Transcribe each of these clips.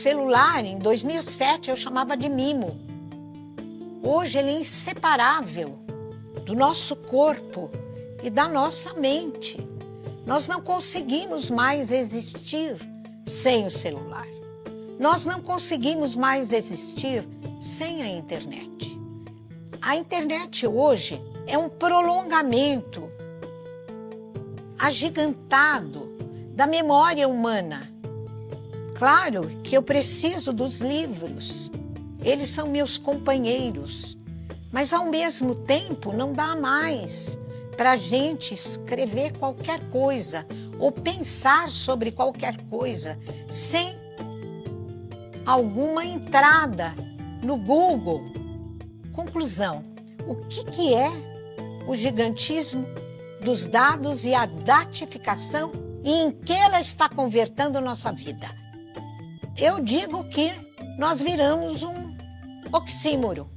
celular, em 2007, eu chamava de mimo. Hoje ele é inseparável do nosso corpo e da nossa mente. Nós não conseguimos mais existir sem o celular. Nós não conseguimos mais existir sem a internet. A internet hoje é um prolongamento agigantado da memória humana. Claro que eu preciso dos livros, eles são meus companheiros, mas ao mesmo tempo não dá mais para a gente escrever qualquer coisa ou pensar sobre qualquer coisa sem alguma entrada no Google. Conclusão, o que é o gigantismo dos dados e a datificação e em que ela está convertendo nossa vida? Eu digo que nós viramos um oxímoro.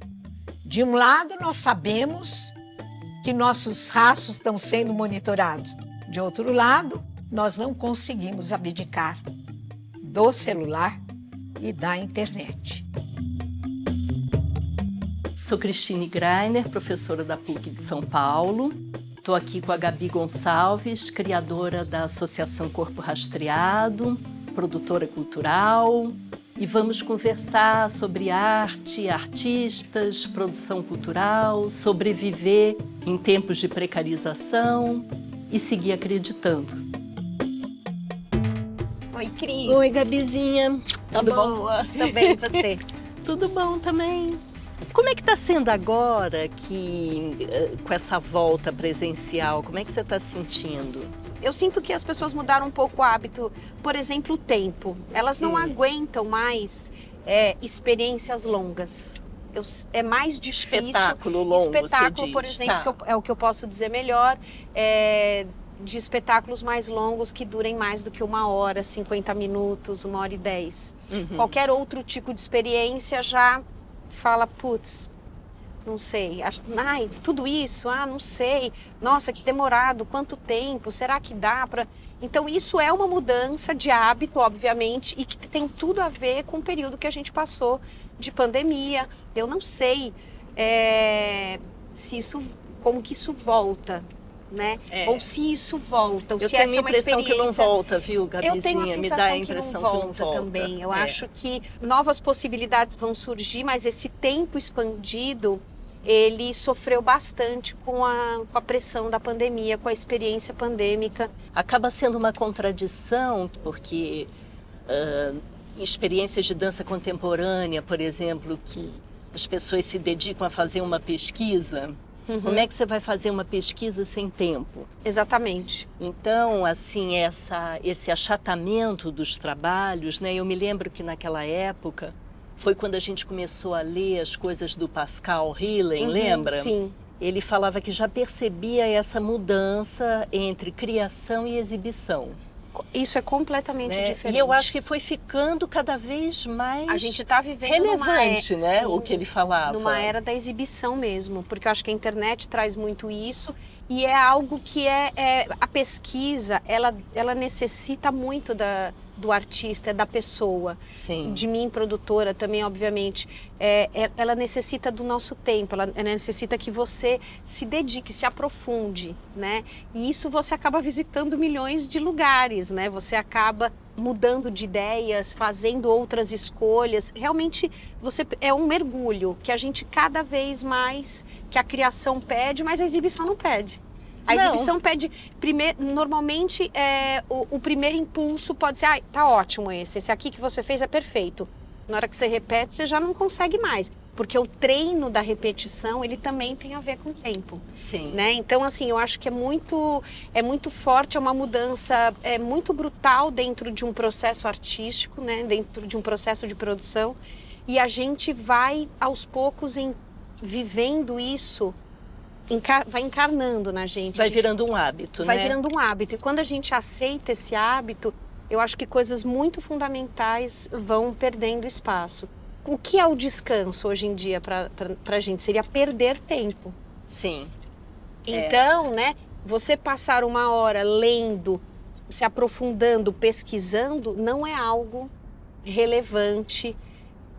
De um lado, nós sabemos que nossos rastros estão sendo monitorados. De outro lado, nós não conseguimos abdicar do celular e da internet. Sou Cristine Greiner, professora da PUC de São Paulo. Estou aqui com a Gabi Gonçalves, criadora da Associação Corpo Rastreado, produtora cultural, e vamos conversar sobre arte, artistas, produção cultural, sobreviver em tempos de precarização e seguir acreditando. Oi, Cris. Oi, Gabizinha. Tudo bom? Tudo bem, e você? Tudo bom também. Como é que está sendo agora que, com essa volta presencial, como é que você está sentindo? Eu sinto que as pessoas mudaram um pouco o hábito, por exemplo, o tempo. Elas não aguentam mais experiências longas. É mais difícil. Espetáculo longo, espetáculo, você diz, por exemplo, tá. é o que eu posso dizer melhor, de espetáculos mais longos que durem mais do que 1 hora, 50 minutos, 1h10. Uhum. Qualquer outro tipo de experiência já fala, putz, não sei, ai, tudo isso, não sei, nossa, que demorado, quanto tempo, será que dá para... Então isso é uma mudança de hábito, obviamente, e que tem tudo a ver com o período que a gente passou de pandemia. Eu não sei se isso, como que isso volta, né? Ou se isso volta, ou eu se tenho essa é uma a impressão experiência... que não volta, viu, Gabizinha? Eu tenho a sensação Me dá a impressão que não volta volta também. Eu acho que novas possibilidades vão surgir, mas esse tempo expandido, ele sofreu bastante com a pressão da pandemia, com a experiência pandêmica. Acaba sendo uma contradição, porque experiências de dança contemporânea, por exemplo, que as pessoas se dedicam a fazer uma pesquisa... Como é que você vai fazer uma pesquisa sem tempo? Exatamente. Então, assim, esse achatamento dos trabalhos, né? Eu me lembro que naquela época foi quando a gente começou a ler as coisas do Pascal Hillen, lembra? Sim. Ele falava que já percebia essa mudança entre criação e exibição. Isso é completamente diferente. E eu acho que foi ficando cada vez mais a gente está vivendo relevante, né? sim, O que ele falava. Numa era da exibição mesmo, porque eu acho que a internet traz muito isso e é algo que a pesquisa, ela necessita muito do artista, da pessoa. Sim. De mim, produtora também, obviamente. Ela necessita do nosso tempo, ela necessita que você se dedique, se aprofunde, né? E isso você acaba visitando milhões de lugares, né? Você acaba mudando de ideias, fazendo outras escolhas. Realmente, é um mergulho que a gente cada vez mais, que a criação pede, mas a exibição não pede. A exibição pede, normalmente, o primeiro impulso pode ser, tá ótimo esse aqui que você fez é perfeito. Na hora que você repete, você já não consegue mais. Porque o treino da repetição, ele também tem a ver com o tempo. Sim. Né? Então, assim, eu acho que é muito forte, é uma mudança muito brutal dentro de um processo artístico, né? Dentro de um processo de produção. E a gente vai, aos poucos, vivendo isso, vai encarnando na gente. Vai virando um hábito, vai né? virando um hábito. E quando a gente aceita esse hábito, eu acho que coisas muito fundamentais vão perdendo espaço. O que é o descanso hoje em dia para a gente? Seria perder tempo. Sim. Então, né, você passar 1 hora lendo, se aprofundando, pesquisando, não é algo relevante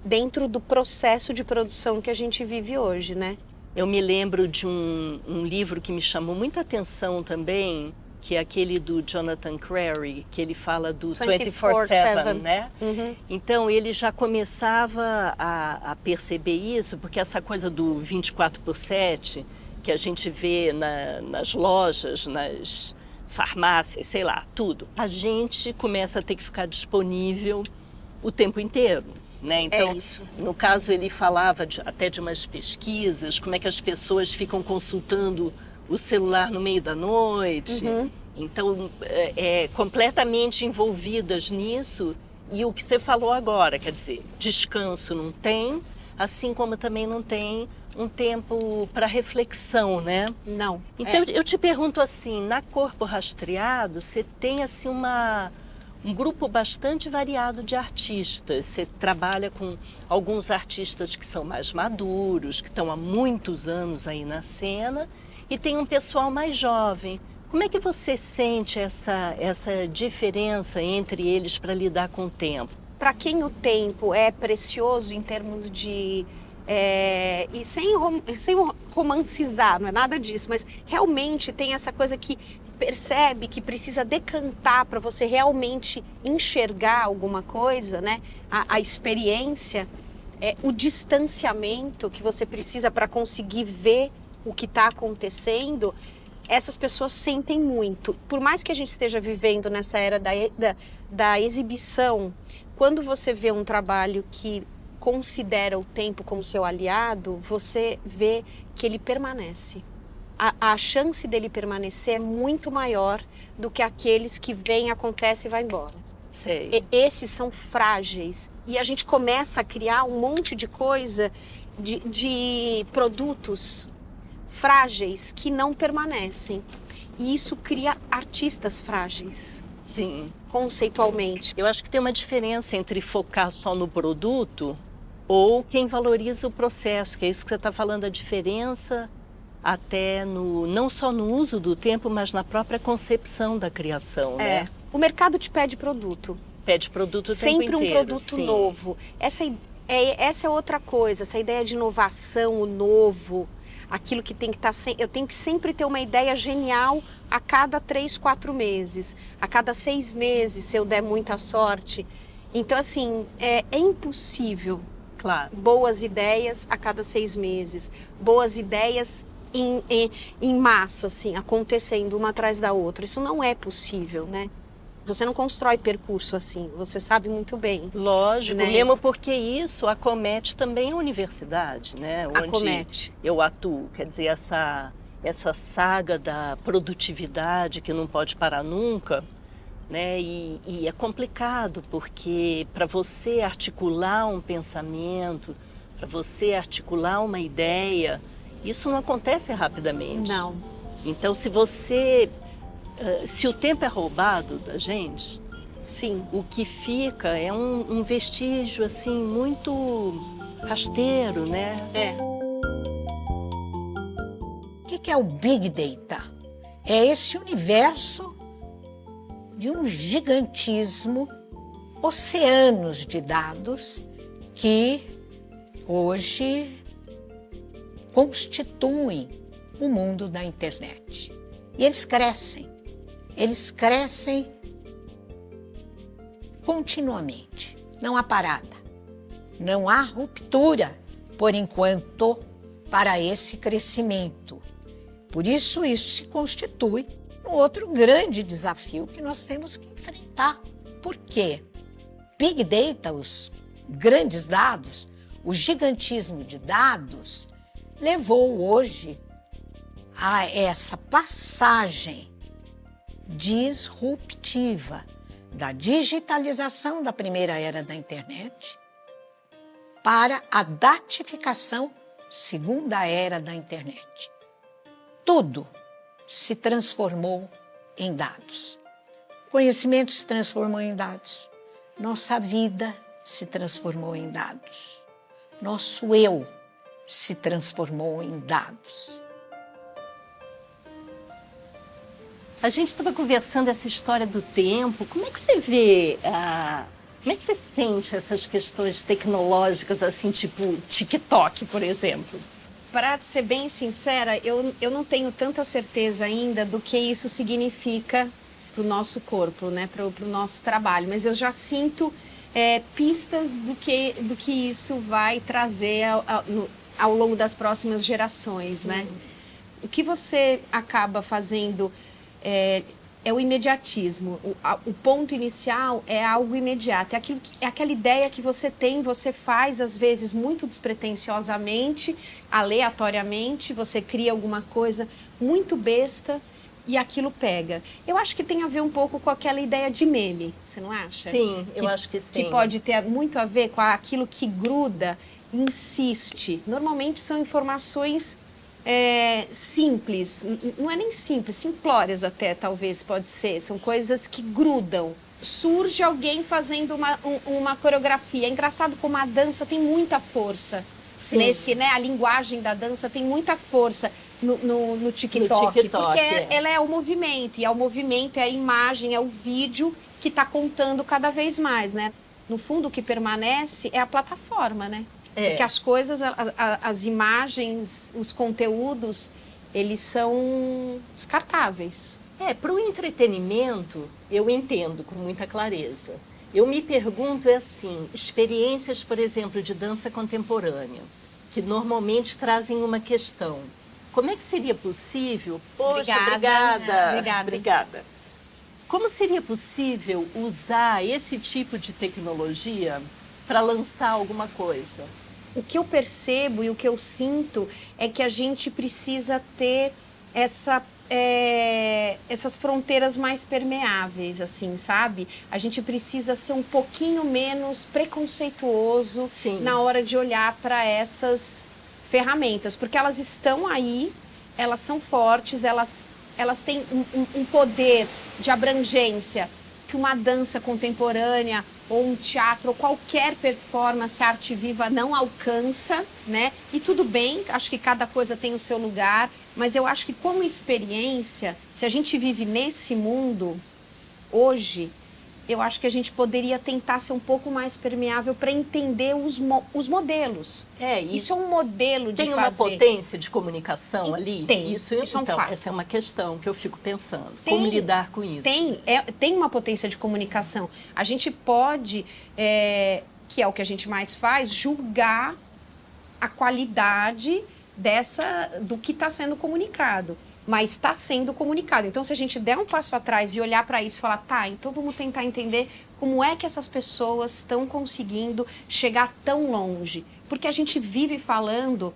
dentro do processo de produção que a gente vive hoje, né? Eu me lembro de um livro que me chamou muita atenção também, que é aquele do Jonathan Crary, que ele fala do 24/7, né? Uhum. Então, ele já começava a perceber isso, porque essa coisa do 24/7, que a gente vê nas lojas, nas farmácias, sei lá, tudo, a gente começa a ter que ficar disponível o tempo inteiro. Né? Então, isso. No caso, ele falava até de umas pesquisas, como é que as pessoas ficam consultando o celular no meio da noite. Uhum. Então, completamente envolvidas nisso. E o que você falou agora, quer dizer, descanso não tem, assim como também não tem um tempo para reflexão, né? Não. Então, eu te pergunto assim, na Corpo Rastreado, você tem assim um grupo bastante variado de artistas. Você trabalha com alguns artistas que são mais maduros, que estão há muitos anos aí na cena, e tem um pessoal mais jovem. Como é que você sente essa diferença entre eles para lidar com o tempo? Para quem o tempo é precioso em termos de... e sem romancizar, não é nada disso, mas realmente tem essa coisa que percebe que precisa decantar para você realmente enxergar alguma coisa, né? A experiência, o distanciamento que você precisa para conseguir ver o que está acontecendo, essas pessoas sentem muito. Por mais que a gente esteja vivendo nessa era da exibição, quando você vê um trabalho que considera o tempo como seu aliado, você vê que ele permanece. A chance dele permanecer é muito maior do que aqueles que vêm, acontece e vai embora. Sei. Esses são frágeis. E a gente começa a criar um monte de coisa, de produtos frágeis que não permanecem. E isso cria artistas frágeis. Sim. Conceitualmente. Eu acho que tem uma diferença entre focar só no produto ou quem valoriza o processo, que é isso que você está falando, a diferença até não só no uso do tempo, mas na própria concepção da criação, né? O mercado te pede produto. Pede produto o tempo Sempre inteiro. um produto sim. novo. Essa é outra coisa, essa ideia de inovação, o novo, aquilo que tem que estar... Eu tenho que sempre ter uma ideia genial a cada 3, 4 meses, a cada 6 meses, se eu der muita sorte. Então, assim, é impossível. Claro. Boas ideias a cada 6 meses, boas ideias em massa, assim, acontecendo uma atrás da outra. Isso não é possível, né? Você não constrói percurso assim, você sabe muito bem. Lógico, né? mesmo porque isso acomete também a universidade, né? Onde Acomete. eu atuo. Quer dizer, essa saga da produtividade que não pode parar nunca, né? E é complicado, porque para você articular um pensamento, para você articular uma ideia, isso não acontece rapidamente. Não. Então, se o tempo é roubado da gente, Sim. o que fica é um vestígio assim muito rasteiro, né? O que é o Big Data? É esse universo de um gigantismo, oceanos de dados que hoje constituem o mundo da internet. E eles crescem continuamente. Não há parada, não há ruptura, por enquanto, para esse crescimento. Por isso se constitui um outro grande desafio que nós temos que enfrentar. Por quê? Big Data, os grandes dados, o gigantismo de dados, levou hoje a essa passagem disruptiva da digitalização da primeira era da internet para a datificação segunda era da internet. Tudo se transformou em dados. Conhecimento se transformou em dados. Nossa vida se transformou em dados. Nosso eu se transformou em dados. A gente estava conversando essa história do tempo. Como é que você vê Como é que você sente essas questões tecnológicas, assim, tipo TikTok, por exemplo? Para ser bem sincera, eu não tenho tanta certeza ainda do que isso significa para o nosso corpo, né? Para o nosso trabalho, mas eu já sinto pistas do que isso vai trazer ao longo das próximas gerações, né? O que você acaba fazendo é o imediatismo. O ponto inicial é algo imediato. É aquela ideia que você tem, você faz, às vezes, muito despretensiosamente, aleatoriamente, você cria alguma coisa muito besta e aquilo pega. Eu acho que tem a ver um pouco com aquela ideia de meme, você não acha? Sim, eu acho que sim. Que pode ter muito a ver com aquilo que gruda, insiste. Normalmente são informações simples, não é nem simples, simplórias até, talvez, pode ser. São coisas que grudam. Surge alguém fazendo uma coreografia. É engraçado como a dança tem muita força. Sim. A linguagem da dança tem muita força no TikTok, porque ela é o movimento, e é o movimento, é a imagem, é o vídeo que está contando cada vez mais, né? No fundo, o que permanece é a plataforma, né? Porque as coisas, as imagens, os conteúdos, eles são descartáveis. Para o entretenimento, eu entendo com muita clareza. Eu me pergunto, assim, experiências, por exemplo, de dança contemporânea, que normalmente trazem uma questão. Como é que seria possível... Poxa, obrigada. Como seria possível usar esse tipo de tecnologia para lançar alguma coisa? O que eu percebo e o que eu sinto é que a gente precisa ter essas fronteiras mais permeáveis, assim, sabe? A gente precisa ser um pouquinho menos preconceituoso na hora de olhar para essas ferramentas, porque elas estão aí, elas são fortes, elas têm um poder de abrangência que uma dança contemporânea ou um teatro ou qualquer performance, arte viva não alcança, né? E tudo bem, acho que cada coisa tem o seu lugar, mas eu acho que como experiência, se a gente vive nesse mundo hoje, eu acho que a gente poderia tentar ser um pouco mais permeável para entender os modelos. Isso é um modelo de fazer. Tem uma potência de comunicação ali? Tem. Isso é um fato. Essa é uma questão que eu fico pensando. Como lidar com isso? Tem uma potência de comunicação. A gente pode, que é o que a gente mais faz, julgar a qualidade do que está sendo comunicado. Mas está sendo comunicado. Então, se a gente der um passo atrás e olhar para isso e falar, tá, então vamos tentar entender como é que essas pessoas estão conseguindo chegar tão longe. Porque a gente vive falando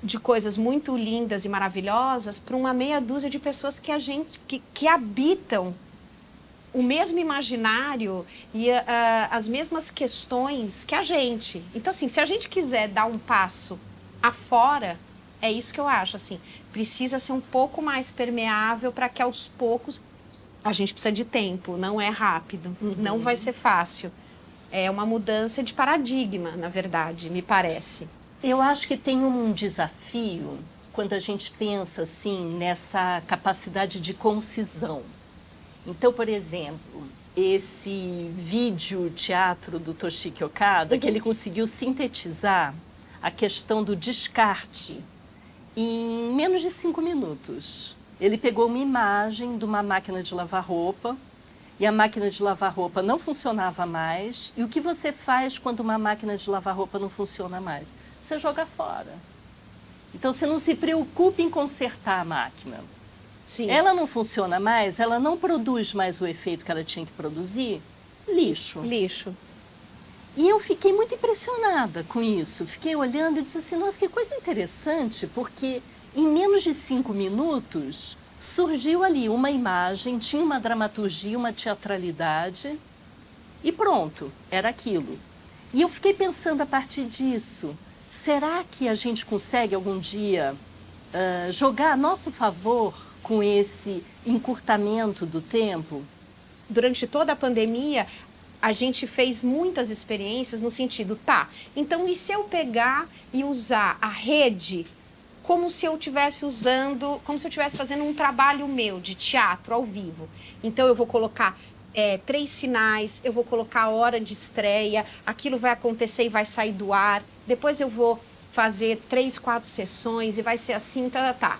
de coisas muito lindas e maravilhosas para uma meia dúzia de pessoas que habitam o mesmo imaginário e as mesmas questões que a gente. Então, assim, se a gente quiser dar um passo afora, é isso que eu acho, assim, precisa ser um pouco mais permeável para que aos poucos, a gente precisa de tempo, não é rápido, não vai ser fácil. É uma mudança de paradigma, na verdade, me parece. Eu acho que tem um desafio quando a gente pensa, assim, nessa capacidade de concisão. Então, por exemplo, esse vídeo teatro do Toshiki Okada, que ele conseguiu sintetizar a questão do descarte em menos de 5 minutos. Ele pegou uma imagem de uma máquina de lavar roupa e a máquina de lavar roupa não funcionava mais. E o que você faz quando uma máquina de lavar roupa não funciona mais? Você joga fora. Então, você não se preocupe em consertar a máquina. Sim. Ela não funciona mais, ela não produz mais o efeito que ela tinha que produzir. Lixo. E eu fiquei muito impressionada com isso. Fiquei olhando e disse assim, nossa, que coisa interessante, porque em menos de 5 minutos surgiu ali uma imagem, tinha uma dramaturgia, uma teatralidade e pronto, era aquilo. E eu fiquei pensando a partir disso, será que a gente consegue algum dia jogar a nosso favor com esse encurtamento do tempo? Durante toda a pandemia, a gente fez muitas experiências no sentido, então e se eu pegar e usar a rede como se eu estivesse fazendo um trabalho meu de teatro ao vivo? Então eu vou colocar 3 sinais, eu vou colocar a hora de estreia, aquilo vai acontecer e vai sair do ar, depois eu vou fazer 3, 4 sessões e vai ser assim, tá.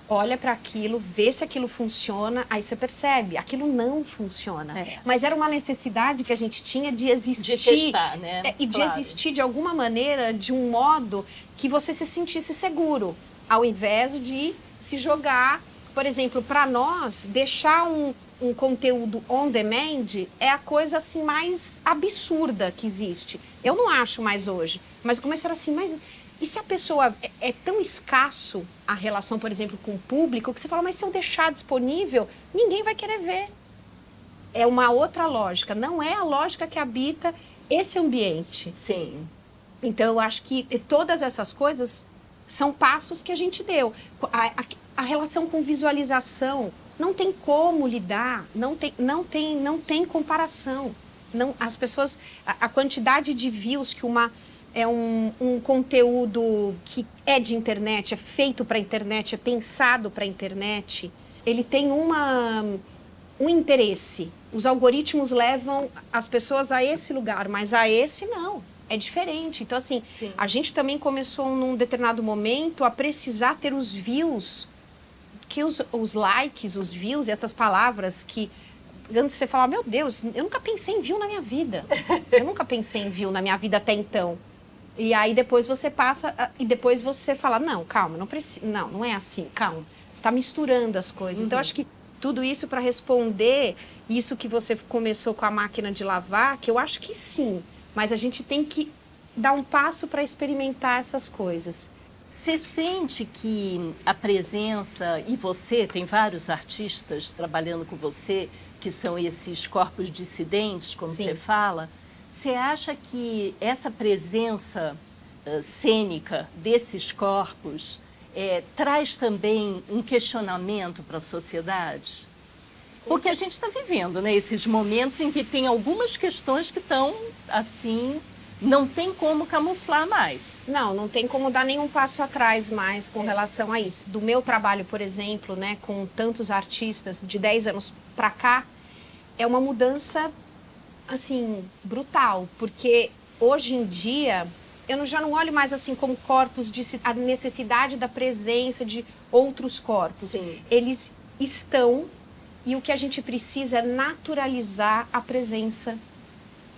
Olha para aquilo, vê se aquilo funciona, aí você percebe, aquilo não funciona. Mas era uma necessidade que a gente tinha de existir. De testar, né? E de existir de alguma maneira, de um modo que você se sentisse seguro, ao invés de se jogar. Por exemplo, para nós, deixar um conteúdo on demand é a coisa assim mais absurda que existe. Eu não acho mais hoje, mas começaram assim, mas e se a pessoa é tão escasso a relação, por exemplo, com o público, que você fala, mas se eu deixar disponível, ninguém vai querer ver. É uma outra lógica, não é a lógica que habita esse ambiente. Sim. Então, eu acho que todas essas coisas são passos que a gente deu. A relação com visualização, não tem como lidar, não tem comparação. Não, as pessoas, a quantidade de views que um conteúdo que é de internet, é feito para a internet, é pensado para a internet, ele tem um interesse. Os algoritmos levam as pessoas a esse lugar, mas a esse não. É diferente. Então, assim, Sim. A gente também começou num determinado momento a precisar ter os views, que os likes, os views e essas palavras que antes você falava, meu Deus, eu nunca pensei em view na minha vida. Eu nunca pensei em view na minha vida até então. E aí depois você passa, e depois você fala, não, calma, não é assim, calma. Você está misturando as coisas. Então, acho que tudo isso para responder isso que você começou com a máquina de lavar, que eu acho que sim. Mas a gente tem que dar um passo para experimentar essas coisas. Você sente que a presença, e você, tem vários artistas trabalhando com você, que são esses corpos dissidentes, como Sim. você fala, você acha que essa presença cênica desses corpos traz também um questionamento para a sociedade? Porque a gente está vivendo, né, esses momentos em que tem algumas questões que estão, assim, não tem como camuflar mais. Não tem como dar nenhum passo atrás mais com relação a isso. Do meu trabalho, por exemplo, né, com tantos artistas de 10 anos para cá, é uma mudança, assim, brutal. Porque hoje em dia, eu já não olho mais assim como corpos, a necessidade da presença de outros corpos. Sim. Eles estão, e o que a gente precisa é naturalizar a presença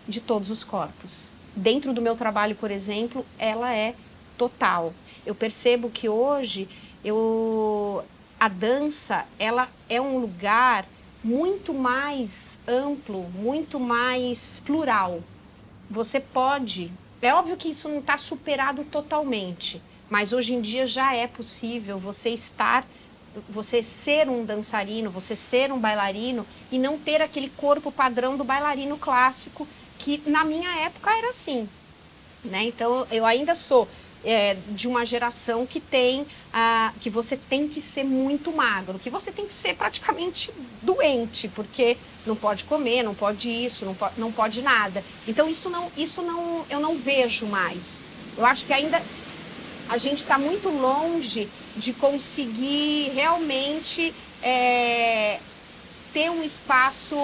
de todos os corpos. Dentro do meu trabalho, por exemplo, ela é total. Eu percebo que hoje a dança ela é um lugar muito mais amplo, muito mais plural. Você pode... É óbvio que isso não está superado totalmente, mas hoje em dia já é possível você ser um dançarino, você ser um bailarino e não ter aquele corpo padrão do bailarino clássico, que na minha época era assim, né? Então, eu ainda sou de uma geração que que você tem que ser muito magro, que você tem que ser praticamente doente, porque não pode comer, não pode isso, não pode nada. Então, eu não vejo mais. Eu acho que ainda a gente está muito longe de conseguir realmente ter um espaço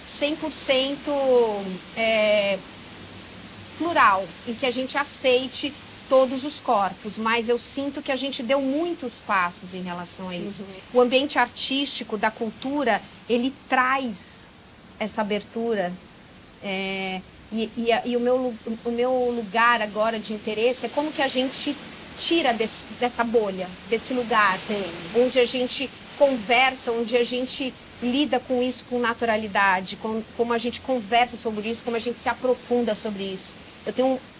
100% plural, em que a gente aceite todos os corpos, mas eu sinto que a gente deu muitos passos em relação a isso. O ambiente artístico, da cultura, ele traz essa abertura e o meu lugar agora de interesse é como que a gente tira dessa bolha, desse lugar, onde a gente conversa, onde a gente lida com isso com naturalidade, como a gente conversa sobre isso, como a gente se aprofunda sobre isso.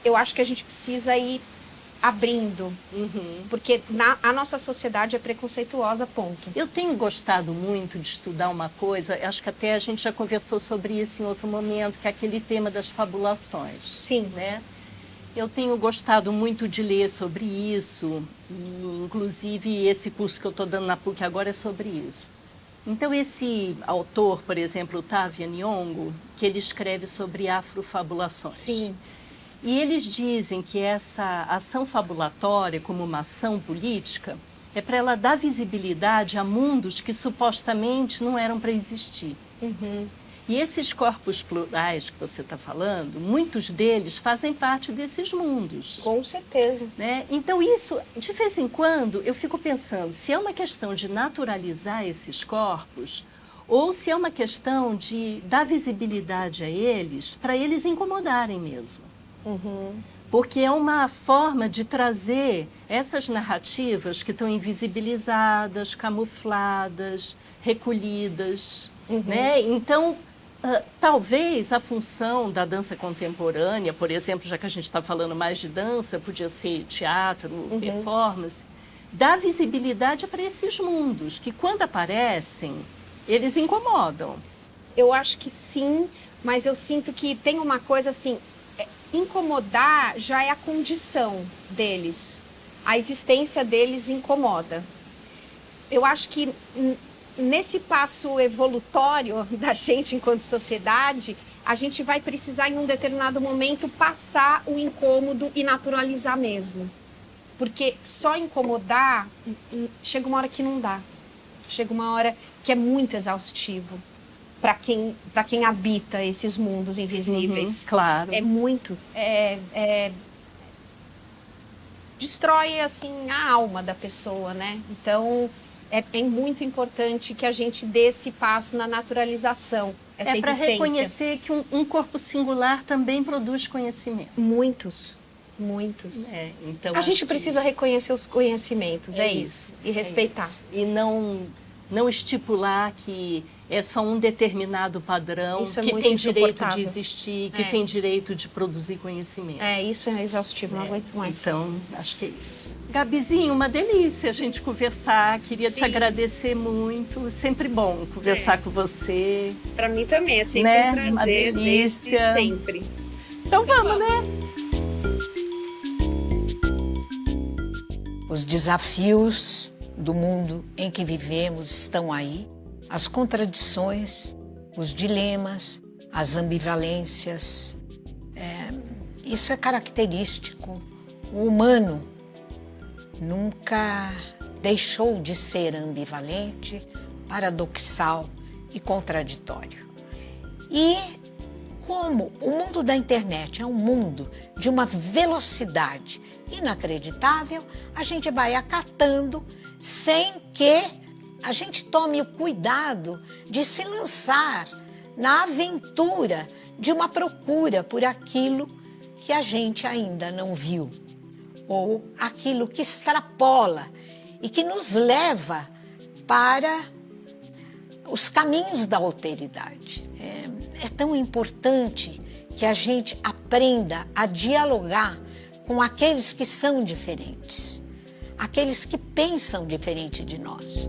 Eu acho que a gente precisa ir abrindo, porque a nossa sociedade é preconceituosa, ponto. Eu tenho gostado muito de estudar uma coisa, acho que até a gente já conversou sobre isso em outro momento, que é aquele tema das fabulações. Sim. Né? Eu tenho gostado muito de ler sobre isso, e inclusive esse curso que eu estou dando na PUC agora é sobre isso. Então esse autor, por exemplo, Otávio Nyong'o, que ele escreve sobre afrofabulações. Sim. E eles dizem que essa ação fabulatória, como uma ação política, é para ela dar visibilidade a mundos que supostamente não eram para existir. E esses corpos plurais que você está falando, muitos deles fazem parte desses mundos. Com certeza. Né? Então isso, de vez em quando, eu fico pensando se é uma questão de naturalizar esses corpos ou se é uma questão de dar visibilidade a eles para eles incomodarem mesmo. Porque é uma forma de trazer essas narrativas que estão invisibilizadas, camufladas, recolhidas. Né? Então, talvez a função da dança contemporânea, por exemplo, já que a gente está falando mais de dança, podia ser teatro, performance, dar visibilidade para esses mundos que, quando aparecem, eles incomodam. Eu acho que sim, mas eu sinto que tem uma coisa assim, incomodar já é a condição deles. A existência deles incomoda. Eu acho que nesse passo evolutório da gente enquanto sociedade, a gente vai precisar em um determinado momento passar o incômodo e naturalizar mesmo. Porque só incomodar, chega uma hora que não dá. Chega uma hora que é muito exaustivo para quem habita esses mundos invisíveis. Claro. É muito. Destrói, assim, a alma da pessoa, né? Então, é muito importante que a gente dê esse passo na naturalização, essa para existência. reconhecer que um corpo singular também produz conhecimento. Muitos. Então A gente acho precisa reconhecer os conhecimentos, é isso. E respeitar. isso. E não estipular que é só um determinado padrão Isso é que muito tem direito insuportável. de existir, que tem direito de produzir conhecimento. Isso é exaustivo, não aguento mais. Então, acho que é isso. Gabizinho, uma delícia a gente conversar. Queria te agradecer muito. Sempre bom conversar com você. Para mim também, é sempre Né? um prazer. Uma delícia. Sempre. Então vamos, né? Os desafios do mundo em que vivemos estão aí, as contradições, os dilemas, as ambivalências. Isso é característico. O humano nunca deixou de ser ambivalente, paradoxal e contraditório. E como o mundo da internet é um mundo de uma velocidade inacreditável, a gente vai acatando sem que a gente tome o cuidado de se lançar na aventura de uma procura por aquilo que a gente ainda não viu, ou aquilo que extrapola e que nos leva para os caminhos da alteridade. É tão importante que a gente aprenda a dialogar com aqueles que são diferentes, aqueles que pensam diferente de nós.